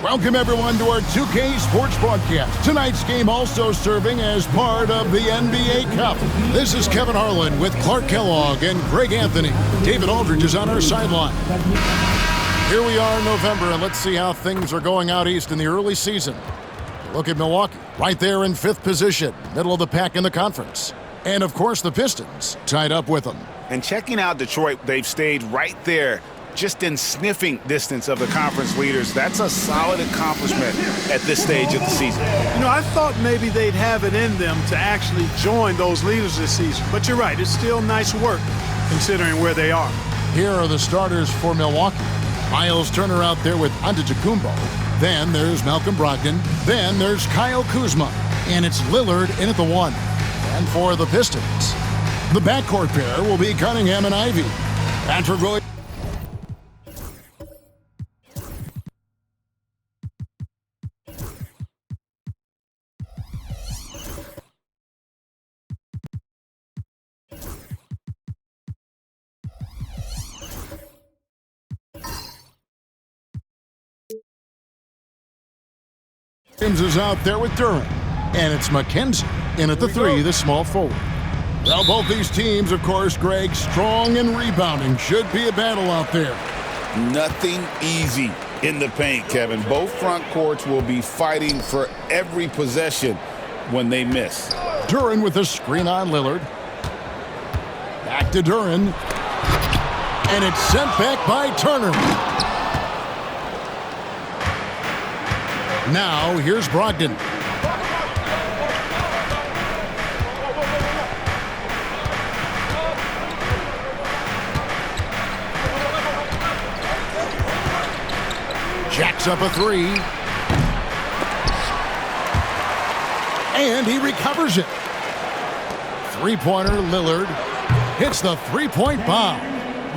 Welcome, everyone, to our 2K Sports broadcast. Tonight's game also serving as part of the NBA Cup. This is Kevin Harlan with Clark Kellogg and Greg Anthony. David Aldridge is on our sideline. Here we are in November, and let's see how things are going out east in the early season. Look at Milwaukee, right there in 5th position, middle of the pack in the conference. And, of course, the Pistons tied up with them. And checking out Detroit, they've stayed right there, just in sniffing distance of the conference leaders. That's a solid accomplishment at this stage of the season. You know, I thought maybe they'd have it in them to actually join those leaders this season. But you're right, it's still nice work considering where they are. Here are the starters for Milwaukee. Miles Turner out there with Antetokounmpo. Then there's Malcolm Brogdon. Then there's Kyle Kuzma. And it's Lillard in at the 1. And for the Pistons, the backcourt pair will be Cunningham and Ivy. Patrick Williams. Is out there with Durant, and it's McKenzie in at the 3, the small forward. Well, both these teams, of course, Greg, strong and rebounding. Should be a battle out there. Nothing easy in the paint, Kevin. Both front courts will be fighting for every possession when they miss. Durant with a screen on Lillard. Back to Durant. And it's sent back by Turner. Now, here's Brogdon. Jacks up a 3. And he recovers it. Three-pointer, Lillard hits the three-point bomb.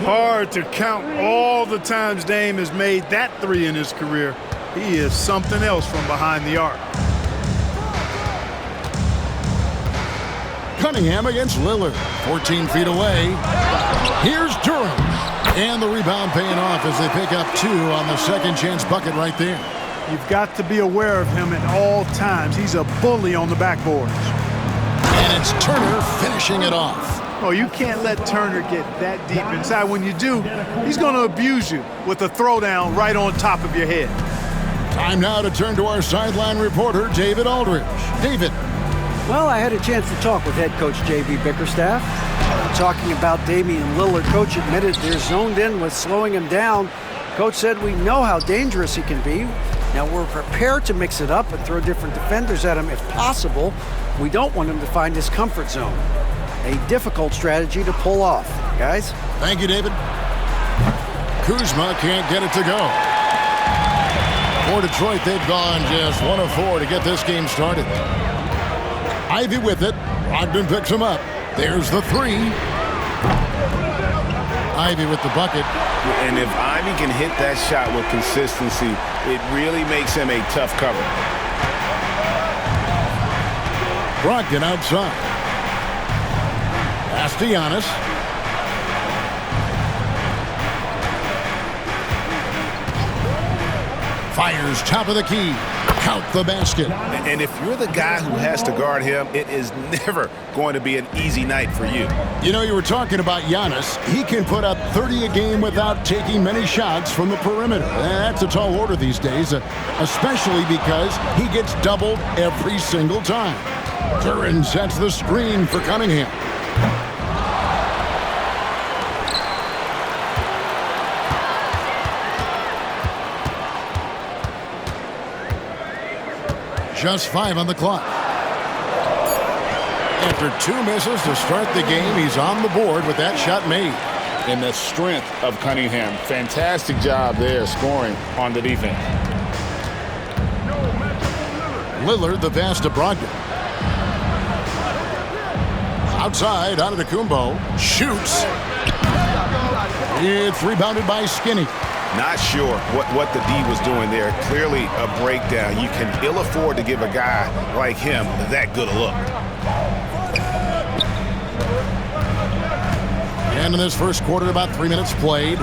Hard to count all the times Dame has made that 3 in his career. He is something else from behind the arc. Cunningham against Lillard. 14 feet away. Here's Durant. And the rebound paying off as they pick up 2 on the second chance bucket right there. You've got to be aware of him at all times. He's a bully on the backboards. And it's Turner finishing it off. Oh, you can't let Turner get that deep inside. When you do, he's going to abuse you with a throwdown right on top of your head. Time now to turn to our sideline reporter, David Aldridge. David. Well, I had a chance to talk with head coach J.B. Bickerstaff. Talking about Damian Lillard, coach admitted they're zoned in with slowing him down. Coach said we know how dangerous he can be. Now we're prepared to mix it up and throw different defenders at him if possible. We don't want him to find his comfort zone. A difficult strategy to pull off. Guys? Thank you, David. Kuzma can't get it to go. For Detroit, they've gone just 1 of 4 to get this game started. Ivy with it. Brogdon picks him up. There's the 3. Ivy with the bucket. And if Ivy can hit that shot with consistency, it really makes him a tough cover. Brogdon outside. Pass to Giannis. Fires top of the key. Count the basket. And if you're the guy who has to guard him, it is never going to be an easy night for you. You know, you were talking about Giannis. He can put up 30 a game without taking many shots from the perimeter. That's a tall order these days, especially because he gets doubled every single time. Duran sets the screen for Cunningham. Just 5 on the clock. After 2 misses to start the game, he's on the board with that shot made. And the strength of Cunningham. Fantastic job there scoring on the defense. Lillard, the pass to Brogdon. Outside, Antetokounmpo shoots. It's rebounded by Skinny. Not sure what the D was doing there. Clearly a breakdown. You can ill afford to give a guy like him that good a look. And in this first quarter, about 3 minutes played.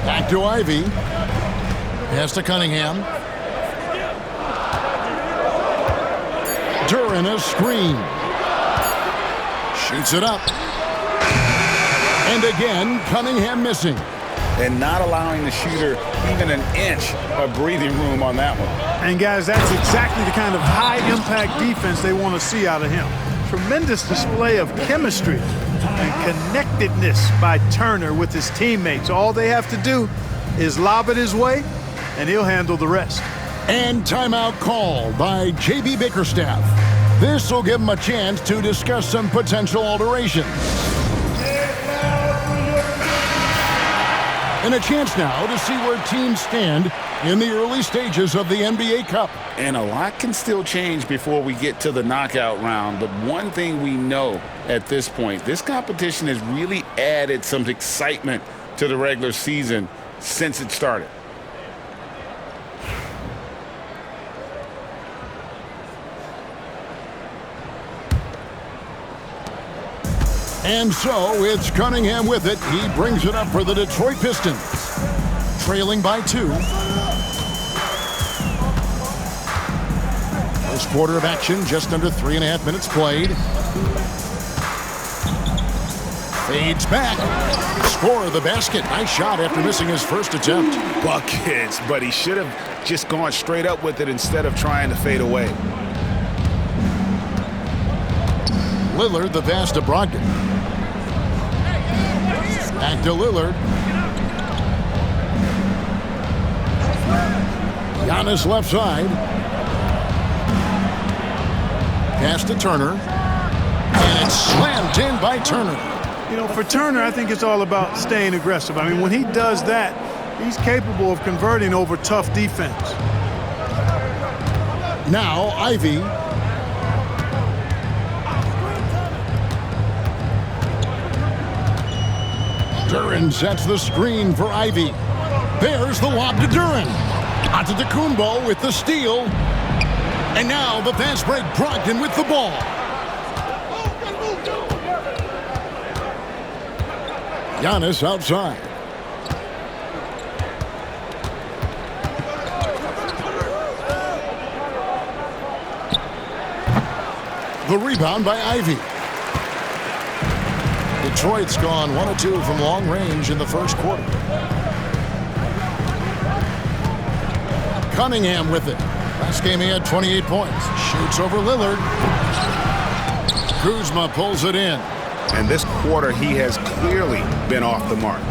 Back to Ivy. Pass to Cunningham. Duran a screen. Shoots it up. And again, Cunningham missing. And not allowing the shooter even an inch of breathing room on that one. And guys, that's exactly the kind of high-impact defense they want to see out of him. Tremendous display of chemistry and connectedness by Turner with his teammates. All they have to do is lob it his way, and he'll handle the rest. And timeout called by J.B. Bickerstaff. This will give him a chance to discuss some potential alterations. And a chance now to see where teams stand in the early stages of the NBA Cup. And a lot can still change before we get to the knockout round. But one thing we know at this point, this competition has really added some excitement to the regular season since it started. And so it's Cunningham with it. He brings it up for the Detroit Pistons. Trailing by 2. First quarter of action, just under 3.5 minutes played. Fades back. Score the basket. Nice shot after missing his first attempt. Buckets, but he should have just gone straight up with it instead of trying to fade away. Lillard, the pass to Brogdon. Back to Lillard. Giannis left side. Pass to Turner. And it's slammed in by Turner. You know, for Turner, I think it's all about staying aggressive. I mean, when he does that, he's capable of converting over tough defense. Now, Ivy. Duran sets the screen for Ivy. There's the lob to Duran. Antetokounmpo with the steal. And now the fast break, Brogdon with the ball. Giannis outside. The rebound by Ivy. Detroit's gone 1 of 2 from long range in the first quarter. Cunningham with it. Last game he had 28 points. Shoots over Lillard. Kuzma pulls it in. And this quarter, he has clearly been off the mark.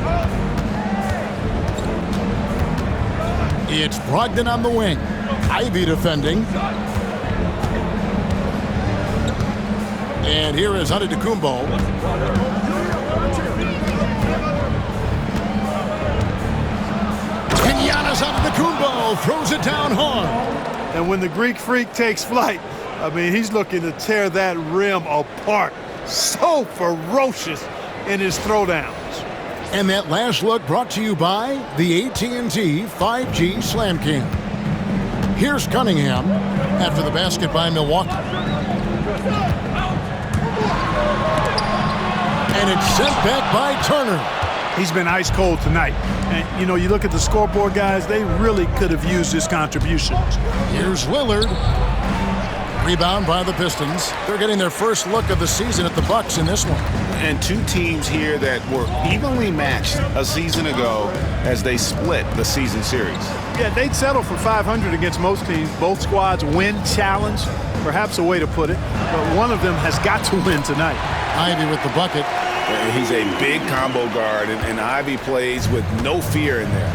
It's Brogdon on the wing. Ivy defending. And here is Antetokounmpo. And Giannis Antetokounmpo throws it down hard. And when the Greek Freak takes flight, I mean, he's looking to tear that rim apart. So ferocious in his throwdowns. And that last look brought to you by the AT&T 5G Slam Cam. Here's Cunningham after the basket by Milwaukee. And it's sent back by Turner. He's been ice cold tonight. And, you know, you look at the scoreboard, guys, they really could have used his contributions. Here's Lillard. Rebound by the Pistons. They're getting their first look of the season at the Bucks in this one. And two teams here that were evenly matched a season ago as they split the season series. Yeah, they'd settle for 500 against most teams. Both squads win challenge, perhaps a way to put it. But one of them has got to win tonight. Ivy with the bucket. He's a big combo guard, and Ivy plays with no fear in there.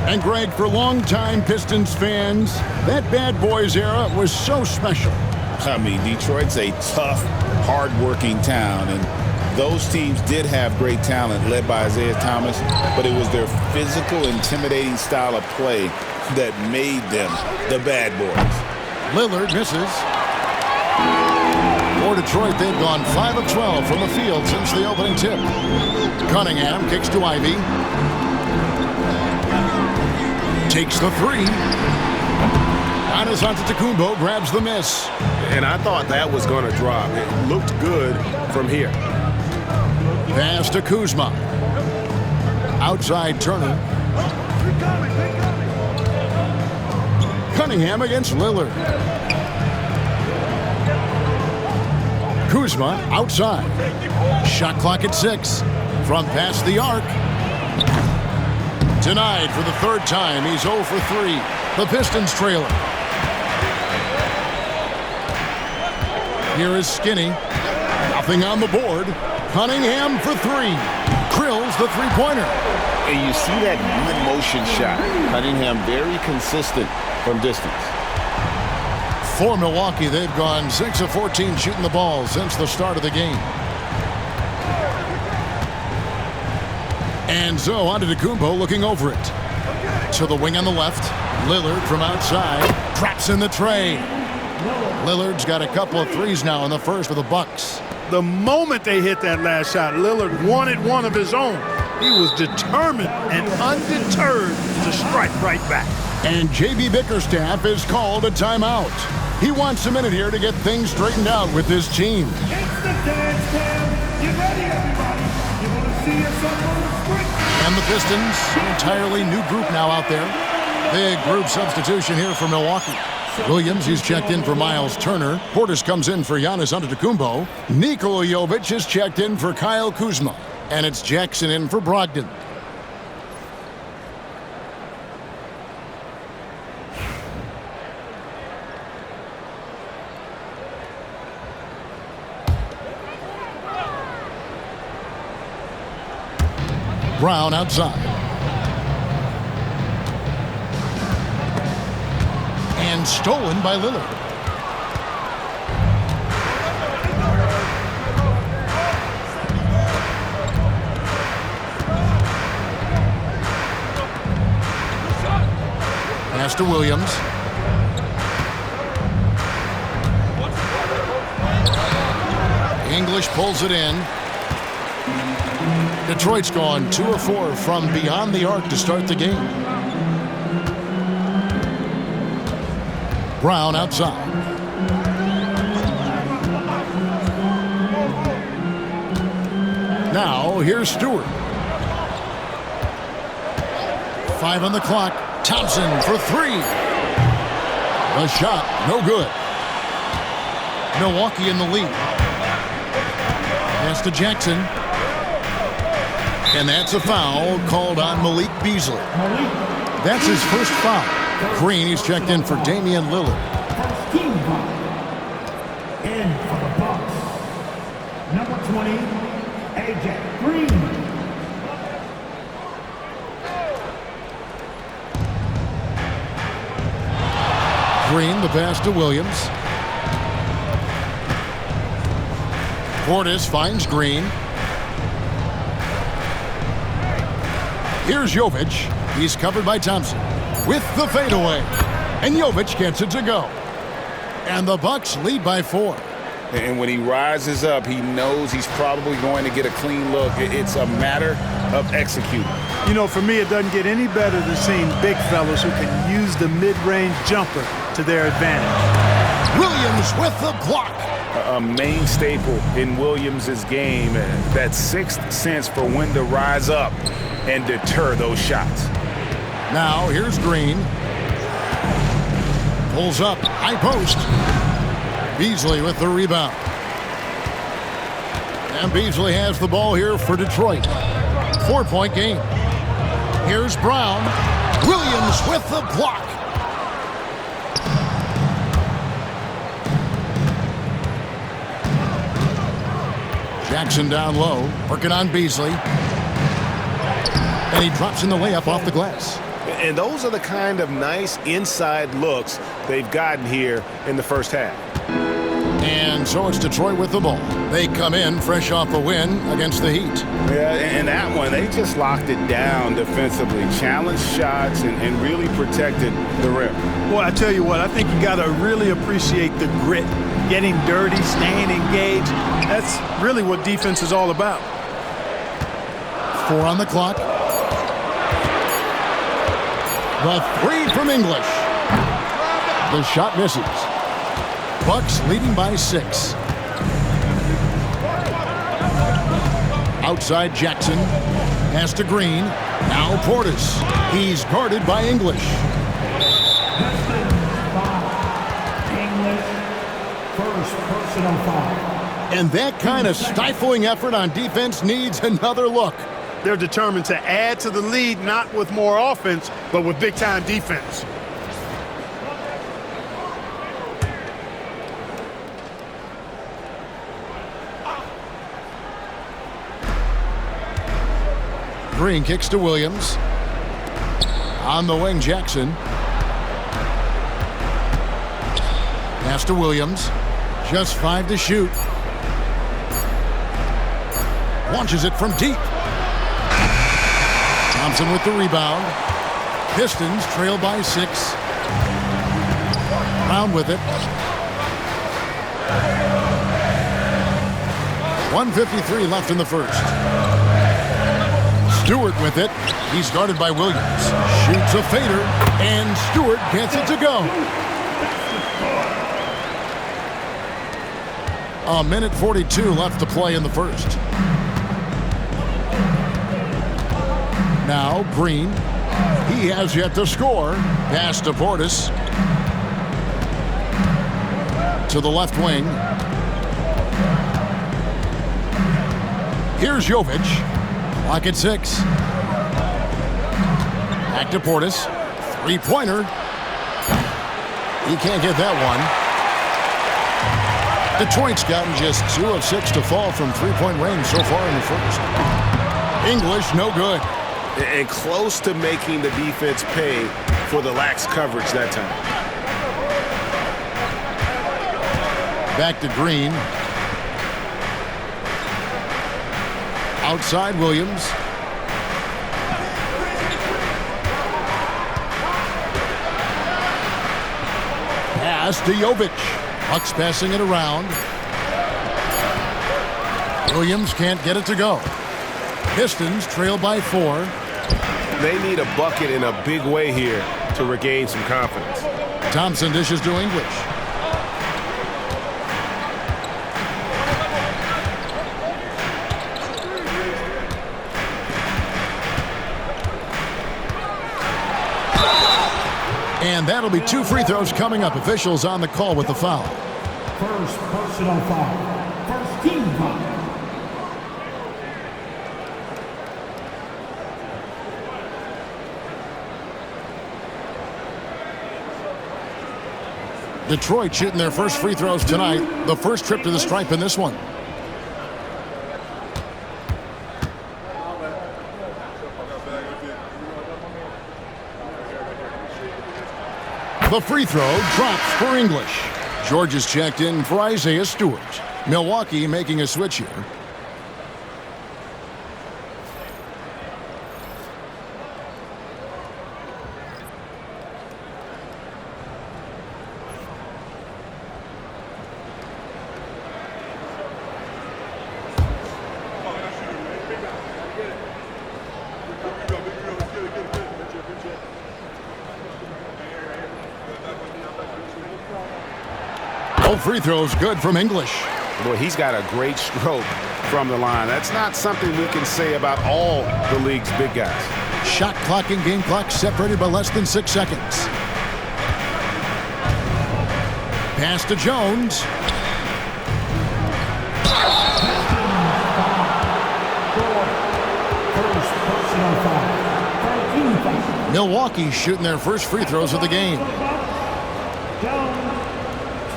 And Greg, for longtime Pistons fans, that Bad Boys era was so special. I mean, Detroit's a tough, hard-working town, and those teams did have great talent led by Isaiah Thomas, but it was their physical, intimidating style of play that made them the Bad Boys. Lillard misses. For Detroit, they've gone 5 of 12 from the field since the opening tip. Cunningham kicks to Ivy. Takes the three. Giannis Antetokounmpo grabs the miss. And I thought that was going to drop. It looked good from here. Pass to Kuzma. Outside Turner. Cunningham against Lillard. Kuzma outside. Shot clock at 6. From past the arc. Denied for the third time. He's 0 for 3. The Pistons trailing. Here is Skinny. Nothing on the board. Cunningham for 3. Drills the three-pointer. And you see that one-motion shot. Cunningham very consistent from distance. For Milwaukee, they've gone 6 of 14 shooting the ball since the start of the game. And so on to Antetokounmpo looking over it. To the wing on the left. Lillard from outside. Drops in the tray. Lillard's got a couple of threes now in the first for the Bucks. The moment they hit that last shot, Lillard wanted one of his own. He was determined and undeterred to strike right back. And J.B. Bickerstaff is called a timeout. He wants a minute here to get things straightened out with his team. It's the dance cam. Get ready, everybody. You want to see yourself on the screen. And the Pistons, an entirely new group now out there. Big group substitution here for Milwaukee. Williams, he's checked in for Miles Turner. Portis comes in for Giannis Antetokounmpo. Nikola Jovic is checked in for Kyle Kuzma. And it's Jackson in for Brogdon. Brown outside. And stolen by Lillard. Pass to Williams. English pulls it in. Detroit's gone 2 of 4 from beyond the arc to start the game. Brown outside. Now here's Stewart. 5 on the clock. Thompson for 3. The shot, no good. Milwaukee in the lead. Pass to Jackson. And that's a foul called on Malik Beasley. That's his first foul. Green, he's checked in for Damian Lillard. First team foul. In for the Bucks. Number 20, AJ Green. Green, the pass to Williams. Portis finds Green. Here's Jovic. He's covered by Thompson with the fadeaway. And Jovic gets it to go. And the Bucks lead by 4. And when he rises up, he knows he's probably going to get a clean look. It's a matter of executing. You know, for me, it doesn't get any better than seeing big fellas who can use the mid-range jumper to their advantage. Williams with the block. A main staple in Williams' game, that sixth sense for when to rise up and deter those shots. Now here's Green. Pulls up, high post. Beasley with the rebound. And Beasley has the ball here for Detroit. 4-point game. Here's Brown. Williams with the block. Jackson down low, working on Beasley. And he drops in the layup off the glass. And those are the kind of nice inside looks they've gotten here in the first half. And so it's Detroit with the ball. They come in fresh off a win against the Heat. Yeah, and that one, they just locked it down defensively. Challenged shots and really protected the rim. Well, I tell you what, I think you got to really appreciate the grit. Getting dirty, staying engaged. That's really what defense is all about. 4 on the clock. The 3 from English. The shot misses. Bucks leading by 6. Outside Jackson. Pass to Green. Now Portis. He's guarded by English. personal foul. And that kind of stifling effort on defense needs another look. They're determined to add to the lead, not with more offense, but with big-time defense. Green kicks to Williams. On the wing, Jackson. Pass to Williams. Just 5 to shoot. Launches it from deep. Thompson with the rebound. Pistons trail by 6. Brown with it. 1:53 left in the first. Stewart with it. He's guarded by Williams. Shoots a fader, and Stewart gets it to go. 1:42 left to play in the first. Now Green. He has yet to score. Pass to Portis. To the left wing. Here's Jovic. Clock at 6. Back to Portis. Three-pointer. He can't get that one. Detroit's gotten just 2 of 6 to fall from three-point range so far in the first. English, no good. And close to making the defense pay for the lax coverage that time. Back to Green. Outside Williams. Pass to Jovic. Bucks passing it around. Williams can't get it to go. Pistons trail by 4. They need a bucket in a big way here to regain some confidence. Thompson dishes to English. And that'll be 2 free throws coming up. Officials on the call with the foul. First personal foul. First team foul. Detroit shooting their first free throws tonight. The first trip to the stripe in this one. The free throw drops for English. George is checked in for Isaiah Stewart. Milwaukee making a switch here. Free throws good from English. Boy, he's got a great stroke from the line. That's not something we can say about all the league's big guys. Shot clock and game clock separated by less than 6 seconds. Pass to Jones. Milwaukee shooting their first free throws of the game.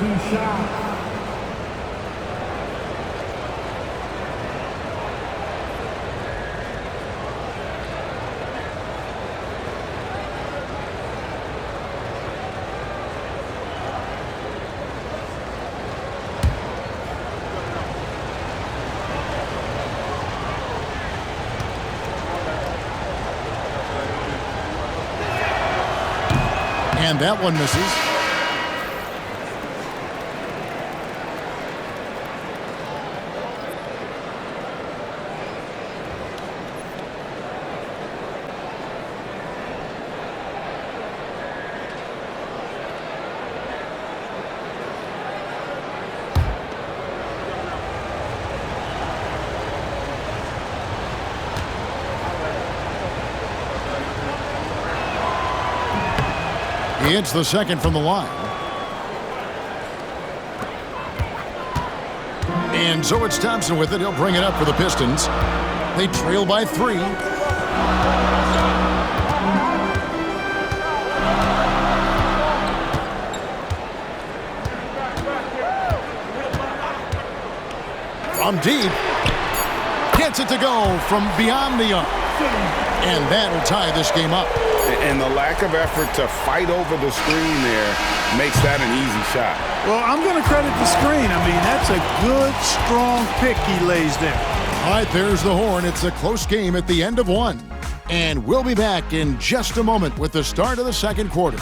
2 shots. And that one misses. He hits the second from the line. And so it's Thompson with it. He'll bring it up for the Pistons. They trail by 3. From deep. Gets it to go from beyond the arc. And that'll tie this game up. And the lack of effort to fight over the screen there makes that an easy shot. Well, I'm going to credit the screen. I mean, that's a good, strong pick he lays there. All right, there's the horn. It's a close game at the end of 1. And we'll be back in just a moment with the start of the second quarter.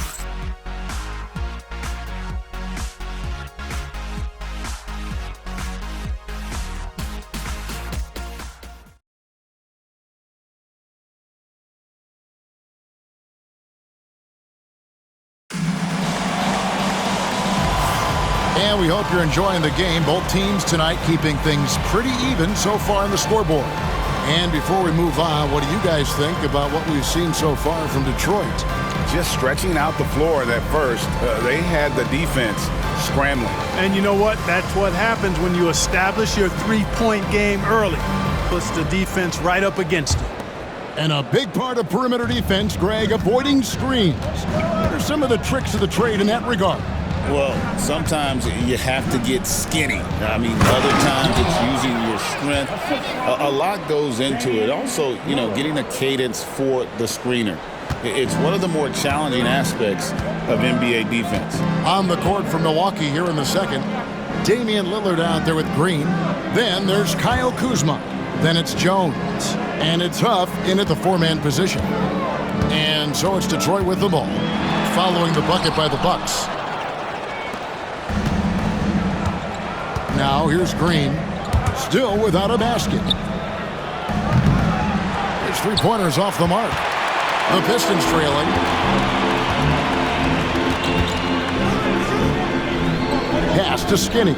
And we hope you're enjoying the game. Both teams tonight keeping things pretty even so far on the scoreboard. And before we move on, what do you guys think about what we've seen so far from Detroit? Just stretching out the floor at first. They had the defense scrambling. And you know what? That's what happens when you establish your three-point game early. Puts the defense right up against it. And a big part of perimeter defense, Greg, avoiding screens. What are some of the tricks of the trade in that regard? Well, sometimes you have to get skinny. I mean, other times it's using your strength. A lot goes into it. Also, getting a cadence for the screener. It's one of the more challenging aspects of NBA defense. On the court for Milwaukee here in the second, Damian Lillard out there with Green. Then there's Kyle Kuzma. Then it's Jones. And it's Huff in at the 4-man position. And so it's Detroit with the ball, following the bucket by the Bucks. Now here's Green, still without a basket. His 3-pointers off the mark. The Pistons trailing. Pass to Skinny.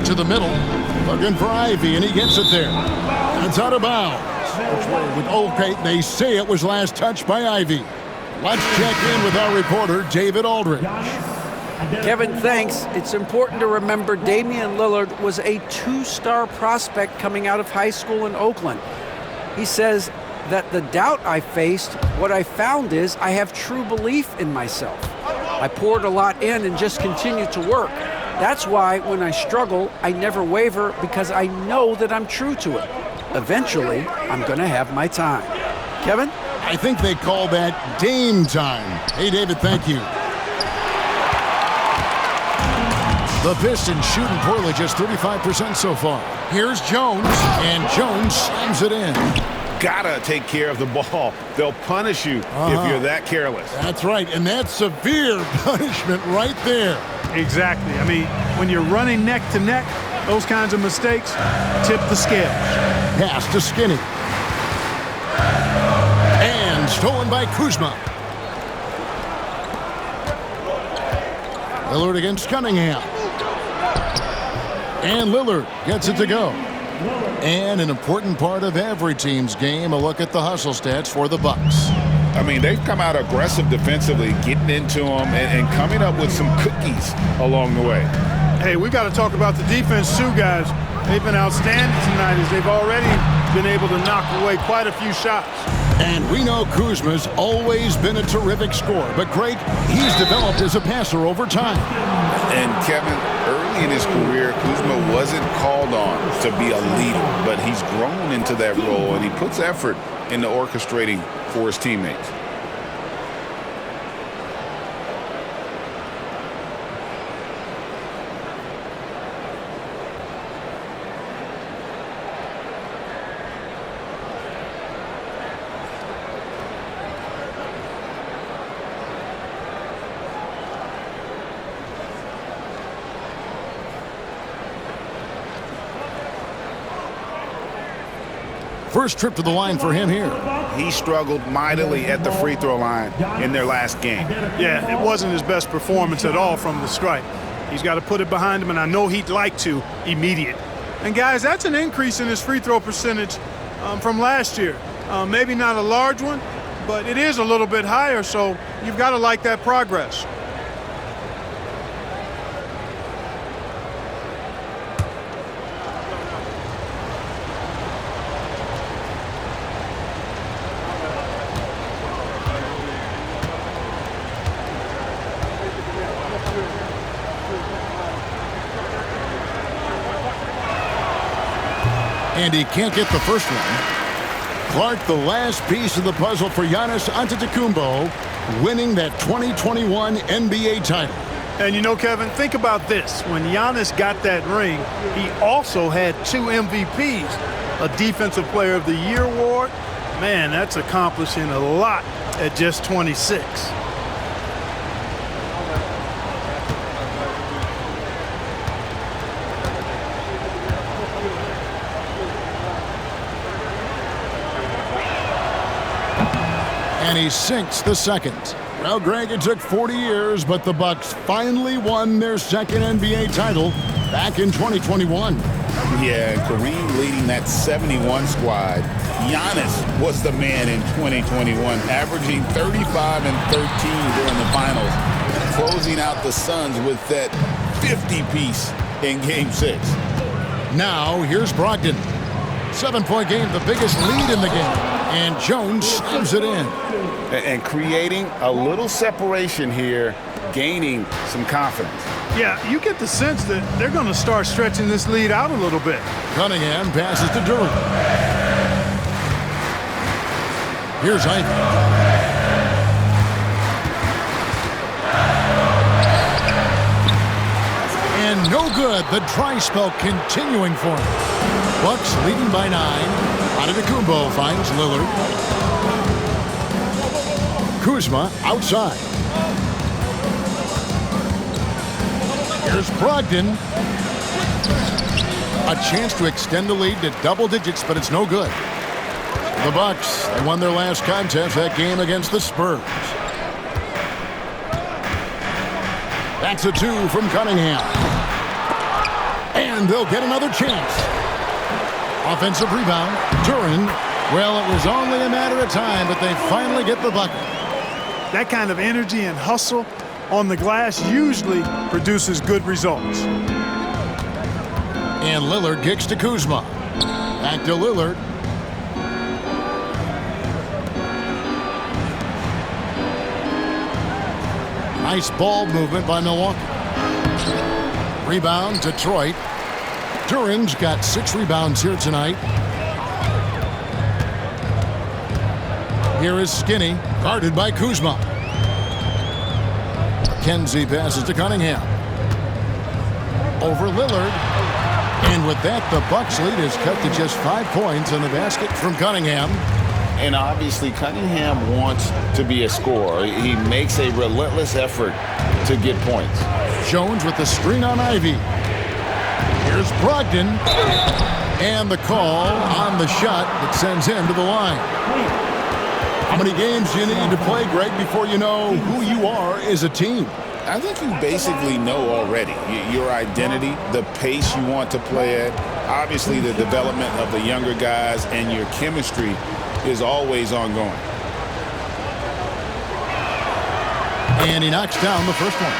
To the middle, looking for Ivy, and he gets it there. And it's out of bounds. Okay, they say it was last touched by Ivy. Let's check in with our reporter, David Aldridge. Kevin, thanks. It's important to remember Damian Lillard was a 2-star prospect coming out of high school in Oakland. He says that the doubt I faced, what I found is I have true belief in myself. I poured a lot in and just continued to work. That's why when I struggle, I never waver because I know that I'm true to it. Eventually, I'm going to have my time. Kevin? I think they call that Dame time. Hey, David, thank you. The Pistons shooting poorly, just 35% so far. Here's Jones, and Jones slams it in. Gotta take care of the ball. They'll punish you if you're that careless. That's right, and that's severe punishment right there. Exactly. I mean, when you're running neck to neck, those kinds of mistakes tip the scales. Pass to Skinny. And stolen by Kuzma. Lillard against Cunningham. And Lillard gets it to go. And an important part of every team's game, a look at the hustle stats for the Bucks. I mean, they've come out aggressive defensively, getting into them and coming up with some cookies along the way. Hey, we got to talk about the defense too, guys. They've been outstanding tonight as they've already been able to knock away quite a few shots. And we know Kuzma's always been a terrific scorer, but Greg, he's developed as a passer over time. And Kevin, early in his career, Kuzma wasn't called on to be a leader, but he's grown into that role, and he puts effort into orchestrating for his teammates. First trip to the line for him here. He struggled mightily at the free throw line in their last game. Yeah, it wasn't his best performance at all from the stripe. He's got to put it behind him, and I know he'd like to immediate. And, guys, that's an increase in his free throw percentage from last year. Maybe not a large one, but it is a little bit higher, so you've got to like that progress. And he can't get the first one. Clark, the last piece of the puzzle for Giannis Antetokounmpo, winning that 2021 NBA title. And you know, Kevin, think about this. When Giannis got that ring, he also had 2 MVPs, a Defensive Player of the Year award. Man, that's accomplishing a lot at just 26. And he sinks the second. Well, Greg, it took 40 years, but the Bucks finally won their second NBA title back in 2021. Yeah, Kareem leading that 71 squad. Giannis was the man in 2021, averaging 35 and 13 during the finals, closing out the Suns with that 50-piece in Game 6. Now, here's Brogdon. 7-point game, the biggest lead in the game. And Jones slams it in. And creating a little separation here, gaining some confidence. Yeah, you get the sense that they're going to start stretching this lead out a little bit. Cunningham passes to Durant. Here's Ivy. And no good. The dry spell continuing for him. Bucks leading by 9. Antetokounmpo finds Lillard. Kuzma outside. Here's Brogdon. A chance to extend the lead to double digits, but it's no good. The Bucks, they won their last contest, that game against the Spurs. That's a 2 from Cunningham. And they'll get another chance. Offensive rebound. Duran. Well, it was only a matter of time, but they finally get the bucket. That kind of energy and hustle on the glass usually produces good results. And Lillard kicks to Kuzma. Back to Lillard. Nice ball movement by Milwaukee. Rebound, Detroit. Duran's got 6 rebounds here tonight. Here is Skinny, guarded by Kuzma. Kenzie passes to Cunningham. Over Lillard. And with that, the Bucks lead is cut to just 5 points in the basket from Cunningham. And obviously, Cunningham wants to be a scorer. He makes a relentless effort to get points. Jones with the screen on Ivy. Here's Brogdon. And the call on the shot that sends him to the line. How many games do you need to play, Greg, before you know who you are as a team? I think you basically know already your identity, the pace you want to play at, obviously the development of the younger guys, and your chemistry is always ongoing. And he knocks down the first one.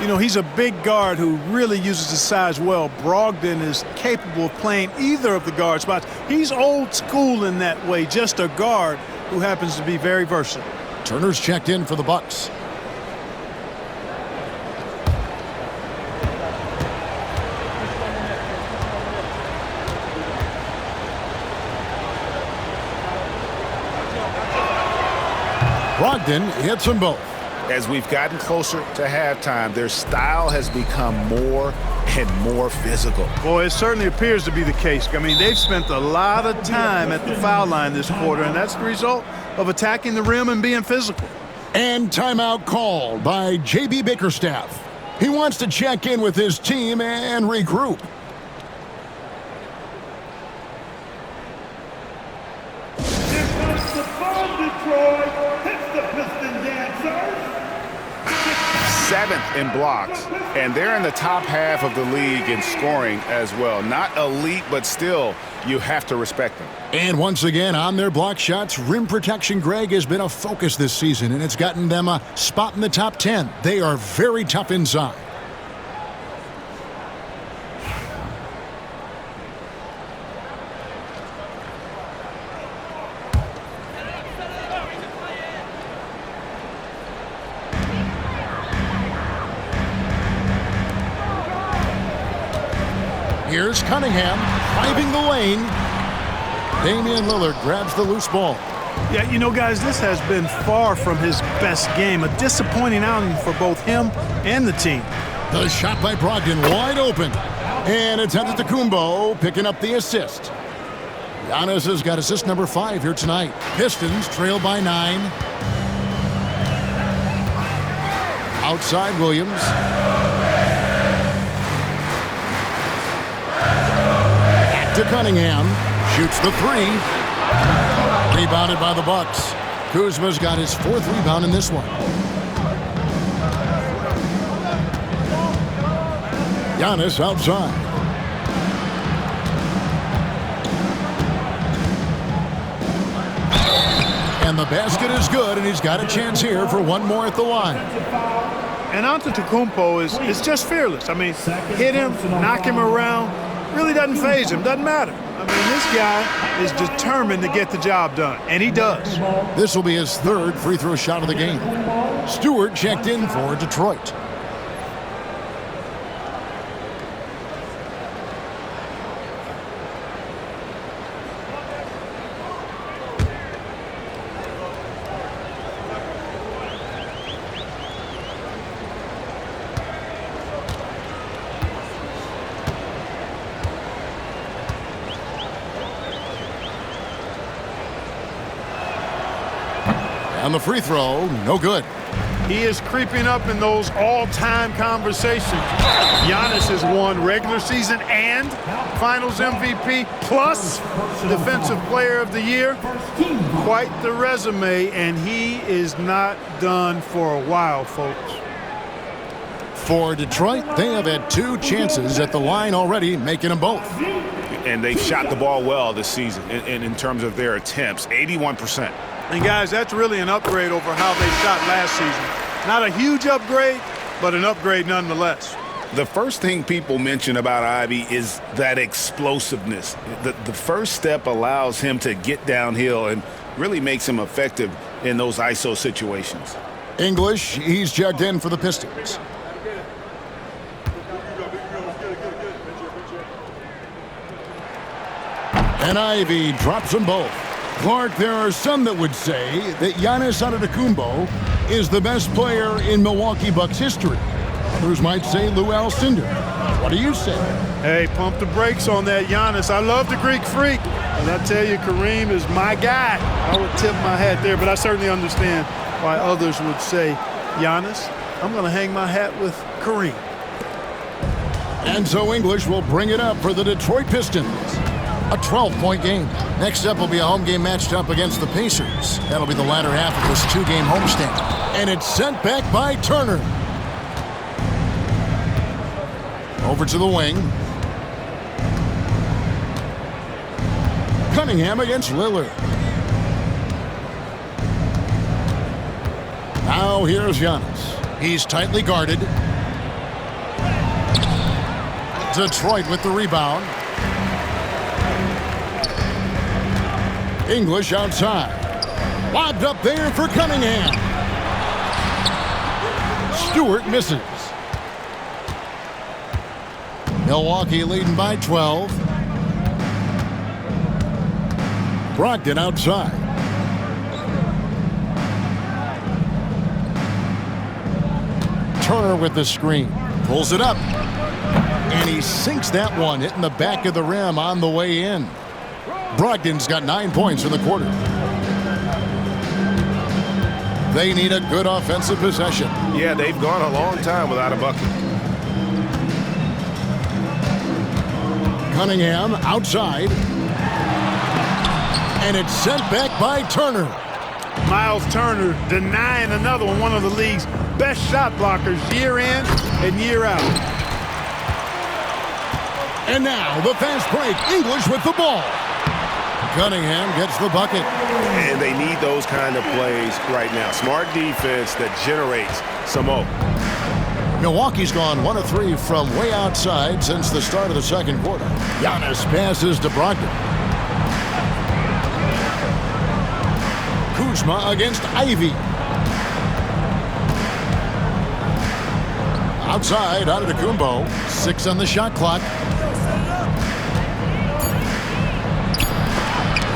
You know, he's a big guard who really uses his size well. Brogdon is capable of playing either of the guard spots. He's old school in that way, just a guard who happens to be very versatile. Turner's checked in for the Bucks. Brogdon hits them both. As we've gotten closer to halftime, their style has become more and more physical. Boy, it certainly appears to be the case. I mean, they've spent a lot of time at the foul line this quarter, and that's the result of attacking the rim and being physical. And timeout called by J.B. Bickerstaff. He wants to check in with his team and regroup. Here comes the fun, Detroit. It's the Pistons dancers. 7th in blocks, and they're in the top half of the league in scoring as well. Not elite, but still, you have to respect them. And once again, on their block shots, rim protection, Greg, has been a focus this season, and it's gotten them a spot in the top 10. They are very tough inside. Here's Cunningham driving the lane. Damian Lillard grabs the loose ball. Yeah, you know, guys, this has been far from his best game. A disappointing outing for both him and the team. The shot by Brogdon wide open. And it's Antetokounmpo picking up the assist. Giannis has got assist number 5 here tonight. Pistons trail by 9. Outside Williams. Back to Cunningham. Shoots the 3. Rebounded by the Bucks. Kuzma's got his 4th rebound in this one. Giannis outside. And the basket is good, and he's got a chance here for one more at the line. And Antetokounmpo is just fearless. I mean, hit him, knock him around, really doesn't faze him, doesn't matter. I mean, this guy is determined to get the job done, and he does. This will be his 3rd free throw shot of the game. Stewart checked in for Detroit. And the free throw, no good. He is creeping up in those all-time conversations. Giannis has won regular season and Finals MVP plus Defensive Player of the Year. Quite the resume, and he is not done for a while, folks. For Detroit, they have had 2 chances at the line already, making them both. And they've shot the ball well this season in terms of their attempts, 81%. And, guys, that's really an upgrade over how they shot last season. Not a huge upgrade, but an upgrade nonetheless. The first thing people mention about Ivy is that explosiveness. The first step allows him to get downhill and really makes him effective in those ISO situations. English, he's checked in for the Pistons. And Ivy drops them both. Clark, there are some that would say that Giannis Antetokounmpo is the best player in Milwaukee Bucks history. Others might say Lou Alcindor. What do you say? Hey, pump the brakes on that, Giannis. I love the Greek Freak. And I tell you, Kareem is my guy. I would tip my hat there, but I certainly understand why others would say, Giannis, I'm going to hang my hat with Kareem. And so English will bring it up for the Detroit Pistons. A 12-point game. Next up will be a home game matched up against the Pacers. That'll be the latter half of this 2-game homestand. And it's sent back by Turner. Over to the wing. Cunningham against Lillard. Now here's Giannis. He's tightly guarded. Detroit with the rebound. English outside. Lobbed up there for Cunningham. Stewart misses. Milwaukee leading by 12. Brogdon outside. Turner with the screen. Pulls it up. And he sinks that one, hitting the back of the rim on the way in. Brogdon's got 9 points in the quarter. They need a good offensive possession. Yeah, they've gone a long time without a bucket. Cunningham outside. And it's sent back by Turner. Miles Turner denying another one of the league's best shot blockers year in and year out. And now the fast break. English with the ball. Cunningham gets the bucket. And they need those kind of plays right now. Smart defense that generates some hope. Milwaukee's gone 1 of 3 from way outside since the start of the second quarter. Giannis passes to Brogdon. Kuzma against Ivy. Outside, Antetokounmpo. 6 on the shot clock.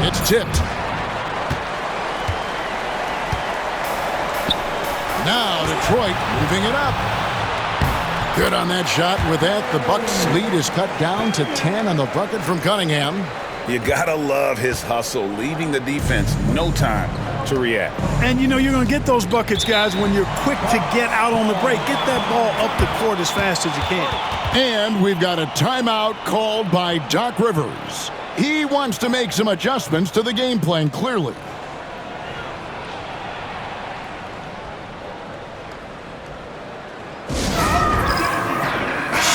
It's tipped. Now Detroit moving it up. Good on that shot. With that, the Bucks' lead is cut down to 10 on the bucket from Cunningham. You gotta love his hustle, leaving the defense no time to react. And you know you're going to get those buckets, guys, when you're quick to get out on the break. Get that ball up the court as fast as you can. And we've got a timeout called by Doc Rivers. He wants to make some adjustments to the game plan, clearly.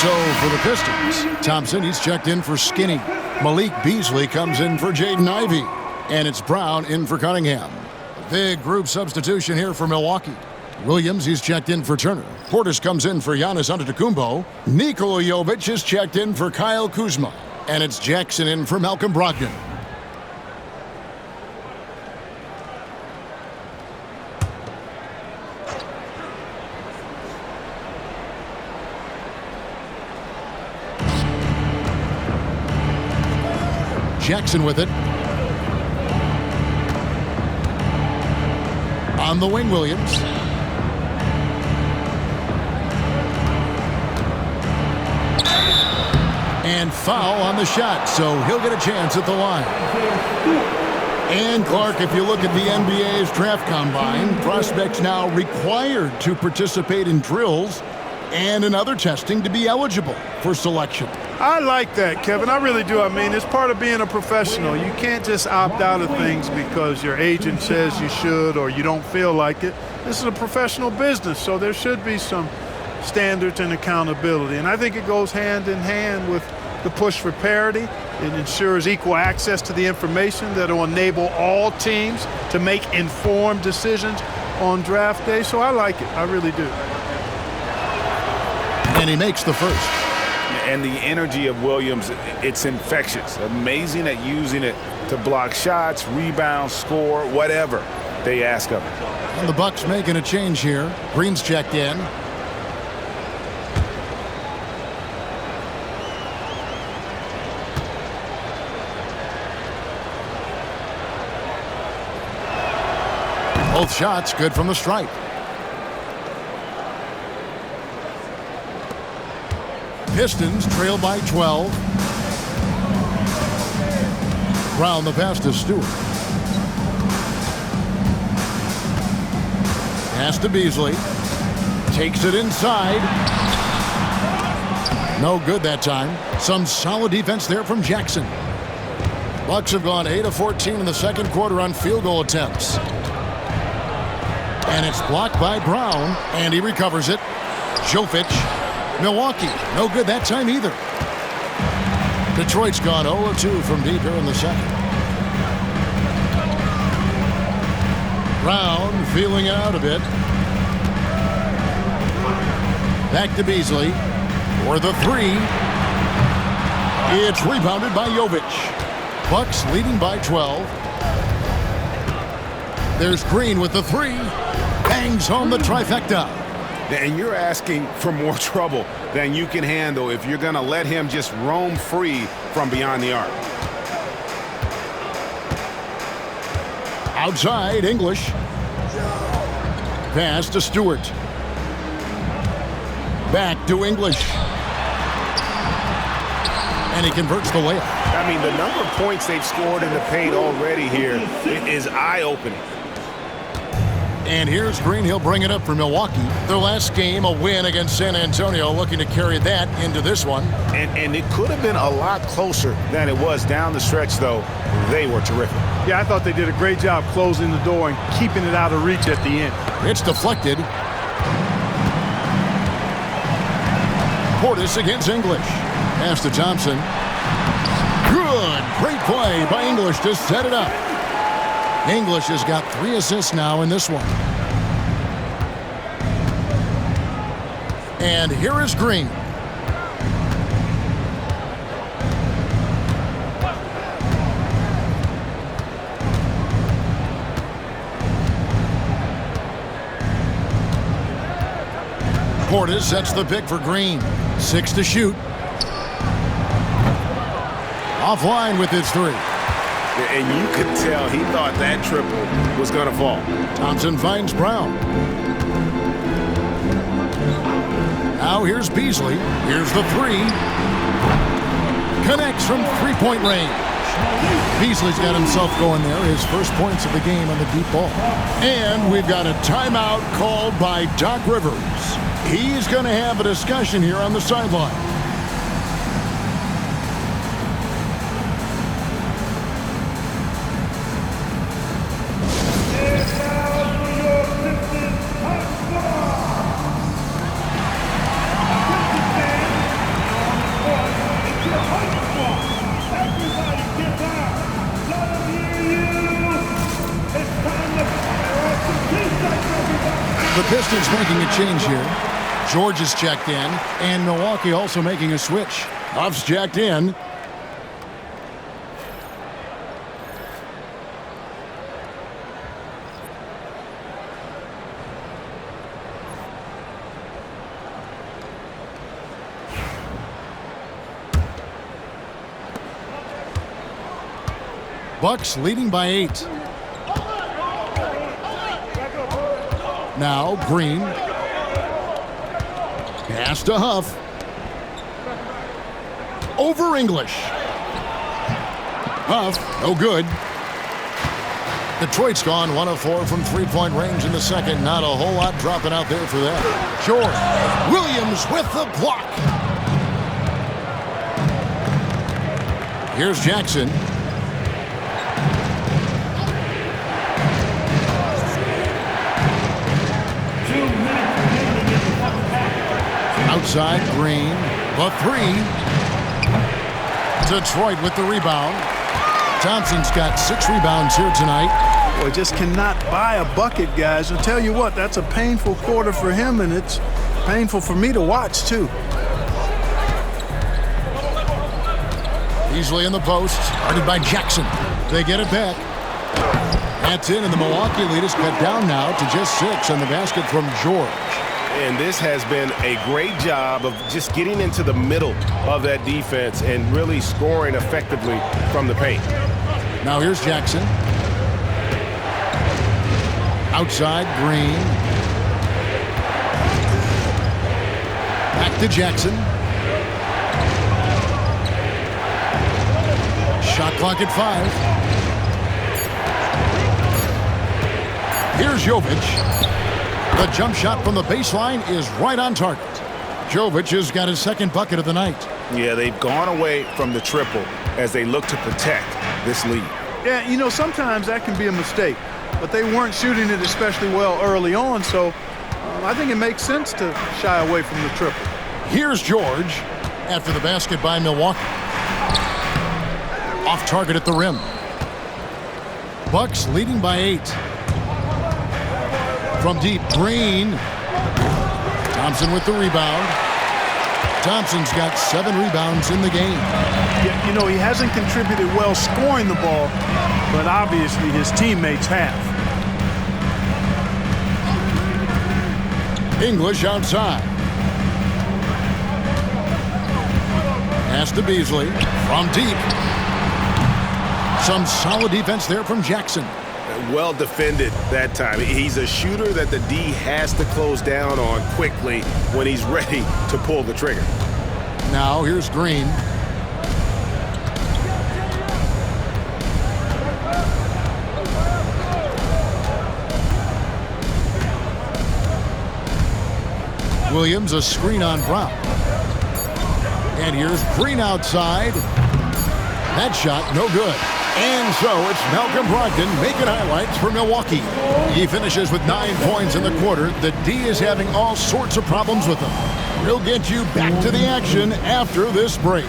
So for the Pistons, Thompson, he's checked in for Skinny. Malik Beasley comes in for Jaden Ivey. And it's Brown in for Cunningham. Big group substitution here for Milwaukee. Williams, he's checked in for Turner. Portis comes in for Giannis Antetokounmpo. Nikola Jovic is checked in for Kyle Kuzma. And it's Jackson in for Malcolm Brogdon. Jackson with it. On the wing, Williams. And foul on the shot, so he'll get a chance at the line. And Clark, if you look at the NBA's draft combine, prospects now required to participate in drills and in other testing to be eligible for selection. I like that, Kevin. I really do. I mean, it's part of being a professional. You can't just opt out of things because your agent says you should or you don't feel like it. This is a professional business, so there should be some standards and accountability. And I think it goes hand in hand with the push for parity. It ensures equal access to the information that will enable all teams to make informed decisions on draft day. So I like it. I really do. And he makes the first. And the energy of Williams, it's infectious. Amazing at using it to block shots, rebound, score, whatever they ask of him. And the Bucks making a change here. Green's checked in. Both shots good from the stripe. Pistons trail by 12. Brown the pass to Stewart. Pass to Beasley. Takes it inside. No good that time. Some solid defense there from Jackson. Bucks have gone 8 of 14 in the second quarter on field goal attempts. And it's blocked by Brown, and he recovers it. Jovic. Milwaukee, no good that time either. Detroit's gone 0 of 2 from deep here in the second. Brown feeling it out a bit. Back to Beasley for the three. It's rebounded by Jovic. Bucks leading by 12. There's Green with the three. Bangs home the trifecta. And you're asking for more trouble than you can handle if you're going to let him just roam free from beyond the arc. Outside, English. Pass to Stewart. Back to English. And he converts the layup. I mean, the number of points they've scored in the paint already here is eye-opening. And here's Green. He'll bring it up for Milwaukee. Their last game, a win against San Antonio, looking to carry that into this one. And it could have been a lot closer than it was down the stretch, though. They were terrific. Yeah, I thought they did a great job closing the door and keeping it out of reach at the end. It's deflected. Portis against English. Pass to Thompson. Good. Great play by English to set it up. English has got 3 assists now in this one. And here is Green. Portis sets the pick for Green. 6 to shoot. Offline with his three. And you could tell he thought that triple was going to fall. Thompson finds Brown. Now here's Beasley. Here's the three. Connects from three-point range. Beasley's got himself going there. His first points of the game on the deep ball. And we've got a timeout called by Doc Rivers. He's going to have a discussion here on the sideline. The Pistons making a change here. George is checked in, and Milwaukee also making a switch. Huff's checked in. Bucks leading by 8. Now Green. Pass to Huff. Over English. Huff, no good. Detroit's gone 1 of 4 from three-point range in the second. Not a whole lot dropping out there for that. George. Williams with the block. Here's Jackson. Outside, Green, the three. Detroit with the rebound. Thompson's got 6 rebounds here tonight. Boy, just cannot buy a bucket, guys. I'll tell you what, that's a painful quarter for him, and it's painful for me to watch, too. Easily in the post, guarded by Jackson. They get it back. That's in, and the Milwaukee lead is cut down now to just 6 on the basket from George. And this has been a great job of just getting into the middle of that defense and really scoring effectively from the paint. Now here's Jackson. Outside, Green. Back to Jackson. Shot clock at 5. Here's Jovic. The jump shot from the baseline is right on target. Jovic has got his second bucket of the night. Yeah, they've gone away from the triple as they look to protect this lead. Yeah, you know, sometimes that can be a mistake, but they weren't shooting it especially well early on, so I think it makes sense to shy away from the triple. Here's George after the basket by Milwaukee. Off target at the rim. Bucks leading by 8. From deep, Green. Thompson with the rebound. Thompson's got 7 rebounds in the game. Yeah, you know, he hasn't contributed well scoring the ball, but obviously his teammates have. English outside. Pass to Beasley. From deep. Some solid defense there from Jackson. Well defended that time. He's a shooter that the D has to close down on quickly when he's ready to pull the trigger. Now here's Green. Williams, a screen on Brown. And here's Green outside. That shot, no good. And so it's Malcolm Brogdon making highlights for Milwaukee. He finishes with 9 points in the quarter. The D is having all sorts of problems with him. We'll get you back to the action after this break.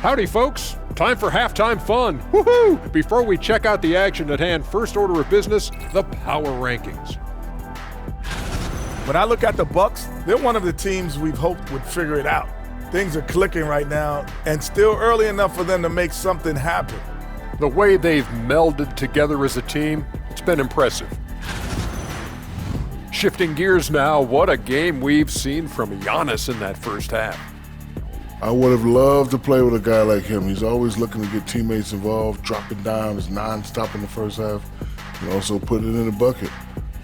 Howdy, folks. Time for halftime fun. Woohoo! Before we check out the action at hand, first order of business, the power rankings. When I look at the Bucks, they're one of the teams we've hoped would figure it out. Things are clicking right now, and still early enough for them to make something happen. The way they've melded together as a team, it's been impressive. Shifting gears now, what a game we've seen from Giannis in that first half. I would have loved to play with a guy like him. He's always looking to get teammates involved, dropping dimes, non-stop in the first half, and also put it in the bucket.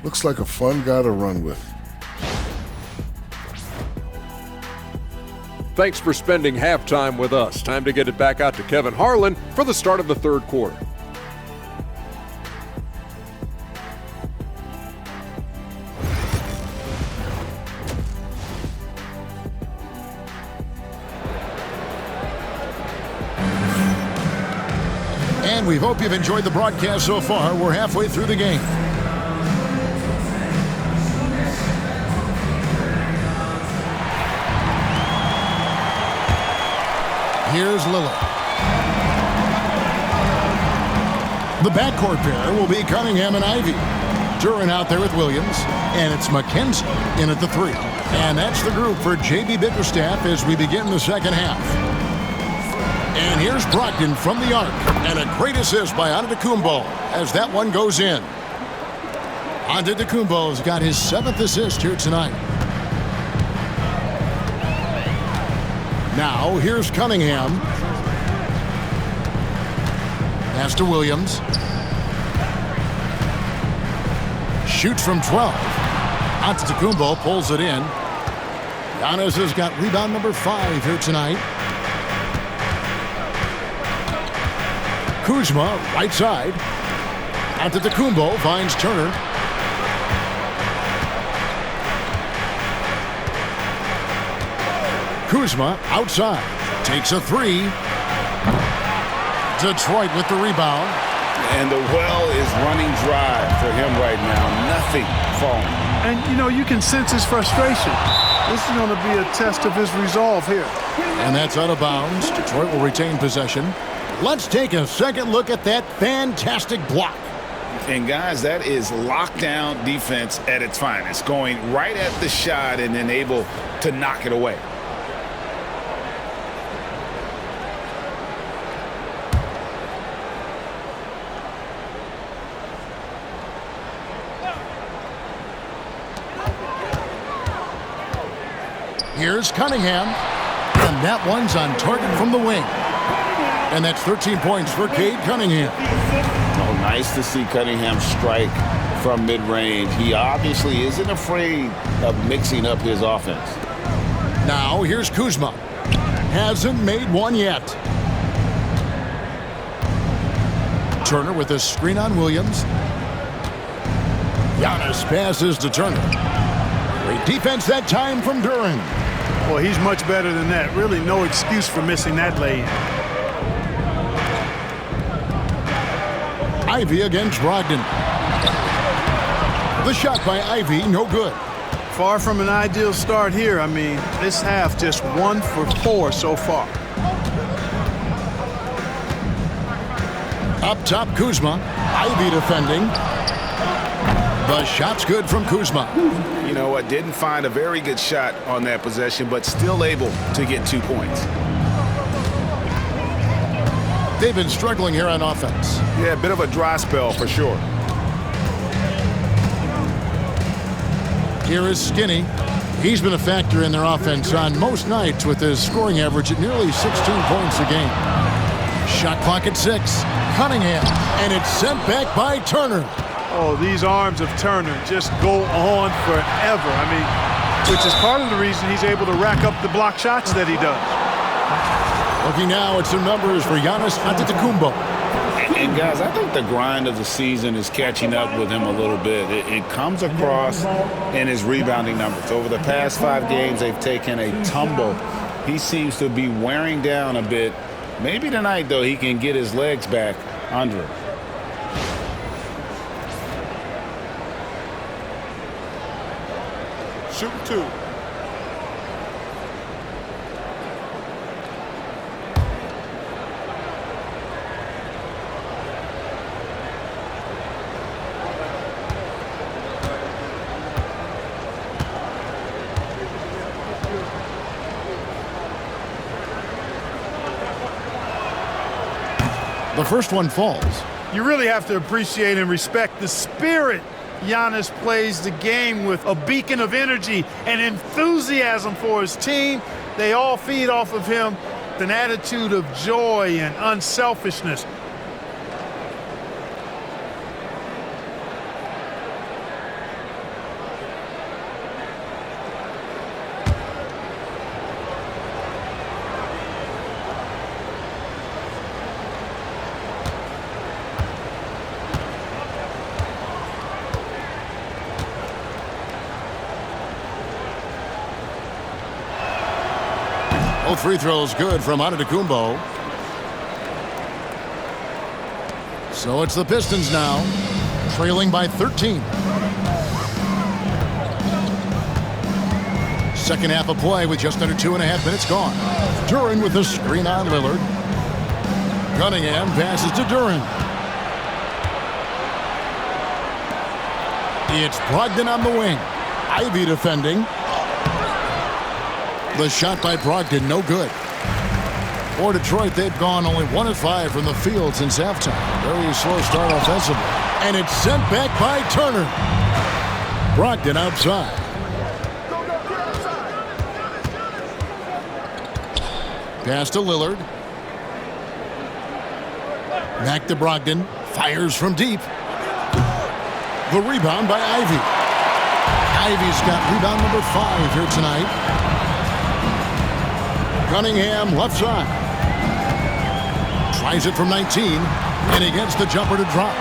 Looks like a fun guy to run with. Thanks for spending halftime with us. Time to get it back out to Kevin Harlan for the start of the third quarter. And we hope you've enjoyed the broadcast so far. We're halfway through the game. Here's Lillard. The backcourt pair will be Cunningham and Ivy. Duran out there with Williams, and it's McKenzie in at the 3. And that's the group for J.B. Bickerstaff as we begin the second half. And here's Brogdon from the arc, and a great assist by Antetokounmpo as that one goes in. Antetokounmpo's got his 7th assist here tonight. Now, here's Cunningham. Pass to Williams. Shoots from 12. Antetokounmpo pulls it in. Giannis has got rebound number 5 here tonight. Kuzma, right side. Antetokounmpo finds Turner. Kuzma outside, takes a 3. Detroit with the rebound. And the well is running dry for him right now. Nothing falling. And, you know, you can sense his frustration. This is going to be a test of his resolve here. And that's out of bounds. Detroit will retain possession. Let's take a second look at that fantastic block. And, guys, that is lockdown defense at its finest. Going right at the shot and then able to knock it away. Here's Cunningham, and that one's on target from the wing. And that's 13 points for Cade Cunningham. Oh, nice to see Cunningham strike from mid-range. He obviously isn't afraid of mixing up his offense. Now here's Kuzma. Hasn't made one yet. Turner with a screen on Williams. Giannis passes to Turner. Great defense that time from Duran. Well, he's much better than that. Really no excuse for missing that lay-in. Ivy against Brogdon. The shot by Ivy, no good. Far from an ideal start here. I mean, this half just 1 for 4 so far. Up top, Kuzma. Ivy defending. The shot's good from Kuzma. You know what? Didn't find a very good shot on that possession, but still able to get 2 points. They've been struggling here on offense. Yeah, a bit of a dry spell for sure. Here is Skinny. He's been a factor in their offense on most nights with his scoring average at nearly 16 points a game. Shot clock at 6. Cunningham, and it's sent back by Turner. Oh, these arms of Turner just go on forever. I mean, which is part of the reason he's able to rack up the block shots that he does. Looking now at some numbers for Giannis Antetokounmpo. And guys, I think the grind of the season is catching up with him a little bit. It comes across in his rebounding numbers. Over the past 5 games, they've taken a tumble. He seems to be wearing down a bit. Maybe tonight, though, he can get his legs back under him. Shoot 2. The first one falls. You really have to appreciate and respect the spirit Giannis plays the game with, a beacon of energy and enthusiasm for his team. They all feed off of him, an attitude of joy and unselfishness. Both free throws good from Antetokounmpo. So it's the Pistons now, trailing by 13. Second half of play with just under 2.5 minutes gone. Duren with the screen on Lillard. Cunningham passes to Duren. It's Brogdon on the wing. Ivy defending. The shot by Brogdon, no good. For Detroit, they've gone only 1 of 5 from the field since halftime. Very slow start offensively. And it's sent back by Turner. Brogdon outside. Pass to Lillard. Back to Brogdon. Fires from deep. The rebound by Ivy. Ivy's got rebound number 5 here tonight. Cunningham left side. Tries it from 19, and he gets the jumper to drop.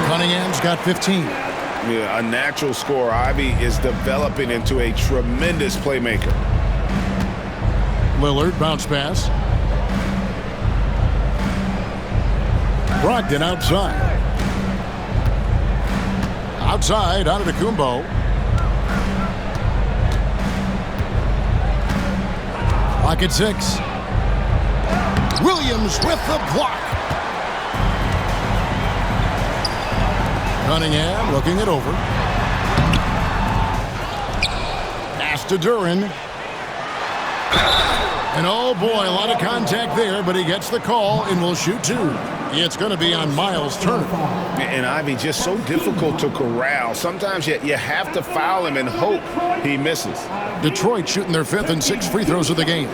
Cunningham's got 15. Yeah, a natural scorer. Ivy is developing into a tremendous playmaker. Lillard bounce pass. Brogdon outside. Outside, Antetokounmpo. Clock at 6. Williams with the block. Cunningham looking it over. Pass to Duren. And oh boy, a lot of contact there, but he gets the call and will shoot 2. It's going to be on Miles Turner. And Ivy just so difficult to corral. Sometimes you have to foul him and hope he misses. Detroit shooting their 5th and 6th free throws of the game.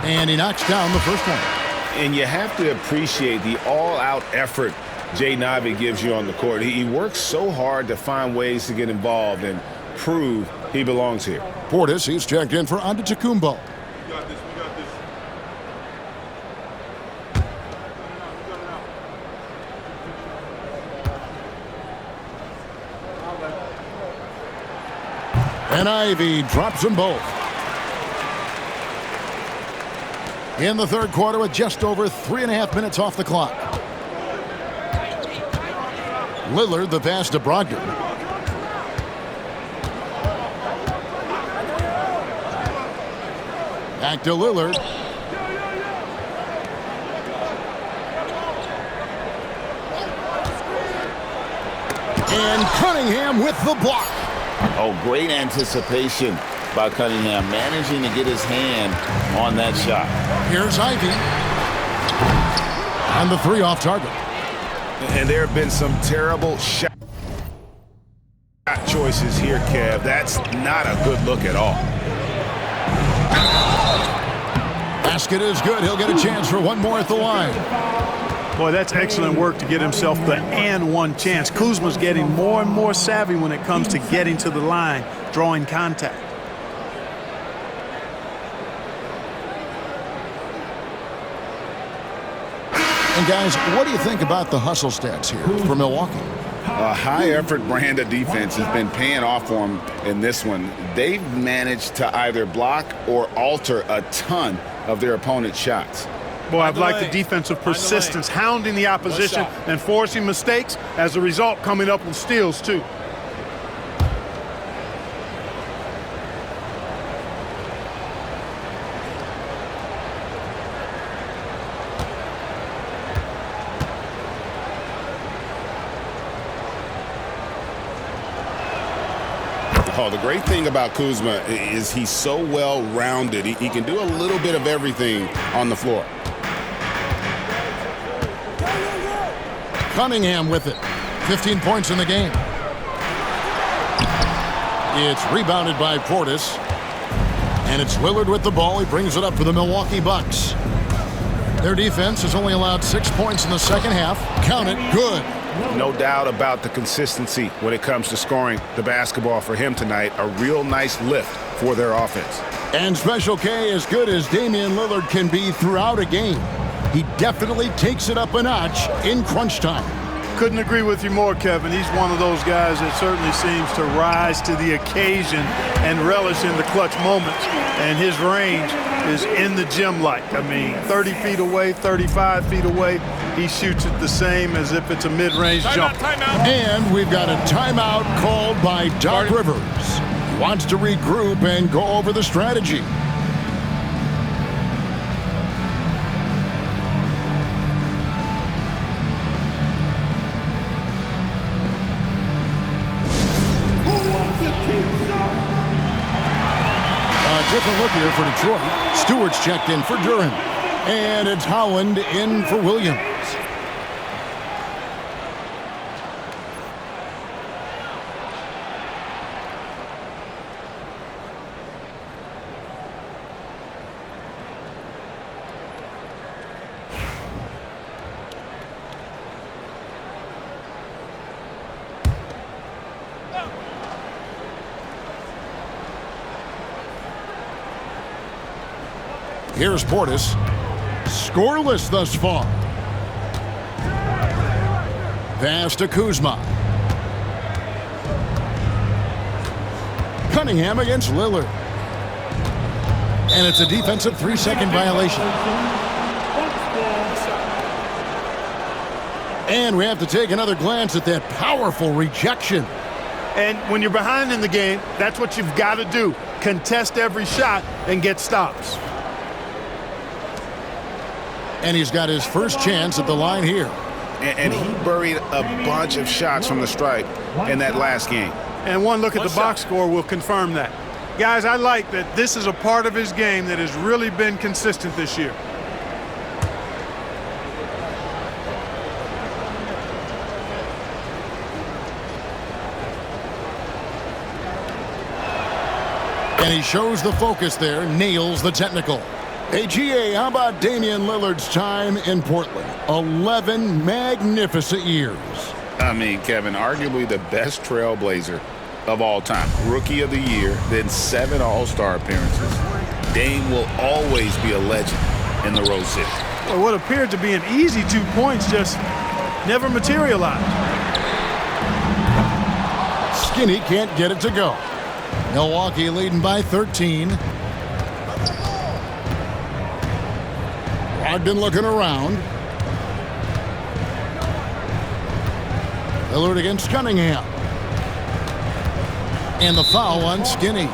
And he knocks down the first one. And you have to appreciate the all-out effort Jaden Ivey gives you on the court. He works so hard to find ways to get involved and prove he belongs here. Portis, he's checked in for Antetokounmpo. We got this. And Ivy drops them both. In the third quarter with just over 3.5 minutes off the clock. Lillard the pass to Brogdon. Back to Lillard. And Cunningham with the block. Oh, great anticipation by Cunningham, managing to get his hand on that shot. Here's Ivy. And the 3 off target. And there have been some terrible shot choices here, Kev. That's not a good look at all. Basket is good. He'll get a chance for one more at the line. Boy, that's excellent work to get himself the and one chance. Kuzma's getting more and more savvy when it comes to getting to the line, drawing contact. And guys, what do you think about the hustle stats here for Milwaukee? A high-effort brand of defense has been paying off for them in this one. They've managed to either block or alter a ton of their opponent's shots. Boy, I've liked the defensive persistence, hounding the opposition and forcing mistakes. As a result, coming up with steals, too. Oh, the great thing about Kuzma is he's so well-rounded. He can do a little bit of everything on the floor. Cunningham with it. 15 points in the game. It's rebounded by Portis. And it's Lillard with the ball. He brings it up for the Milwaukee Bucks. Their defense has only allowed 6 points in the second half. Count it, good. No doubt about the consistency when it comes to scoring the basketball for him tonight. A real nice lift for their offense. And Special K, as good as Damian Lillard can be throughout a game, he definitely takes it up a notch in crunch time. Couldn't agree with you more, Kevin. He's one of those guys that certainly seems to rise to the occasion and relish in the clutch moments. And his range is in the gym-like. I mean, 30 feet away, 35 feet away, he shoots it the same as if it's a mid-range jump. And we've got a timeout called by Doc Rivers. He wants to regroup and go over the strategy. Different look here for Detroit. Stewart's checked in for Durant. And it's Howland in for Williams. Here's Portis. Scoreless thus far. Pass to Kuzma. Cunningham against Lillard. And it's a defensive 3-second violation. And we have to take another glance at that powerful rejection. And when you're behind in the game, that's what you've got to do. Contest every shot and get stops. And he's got his first chance at the line here. And he buried a bunch of shots from the stripe in that last game. And one look at the box score will confirm that. Guys, I like that this is a part of his game that has really been consistent this year. And he shows the focus there, nails the technical. Hey, GA, how about Damian Lillard's time in Portland? 11 magnificent years. I mean, Kevin, arguably the best trailblazer of all time. Rookie of the year, then 7 All-Star appearances. Dame will always be a legend in the Rose City. Well, what appeared to be an easy 2 points just never materialized. Skinny can't get it to go. Milwaukee leading by 13. Brogdon looking around. Lillard against Cunningham. And the foul on Skinny.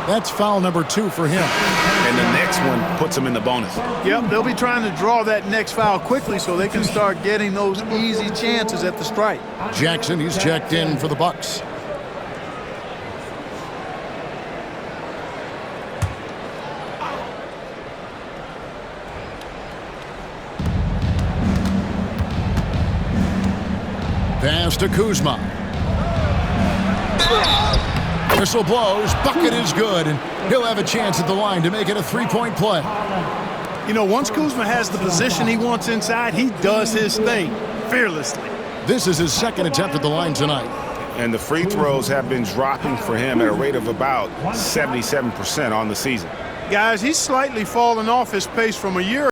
That's foul number 2 for him. And the next one puts him in the bonus. Yep, they'll be trying to draw that next foul quickly so they can start getting those easy chances at the stripe. Jackson, he's checked in for the Bucks. Pass to Kuzma. Whistle blows, bucket is good, and he'll have a chance at the line to make it a 3-point play. You know, once Kuzma has the position he wants inside, he does his thing fearlessly. This is his second attempt at the line tonight. And the free throws have been dropping for him at a rate of about 77% on the season. Guys, he's slightly fallen off his pace from a year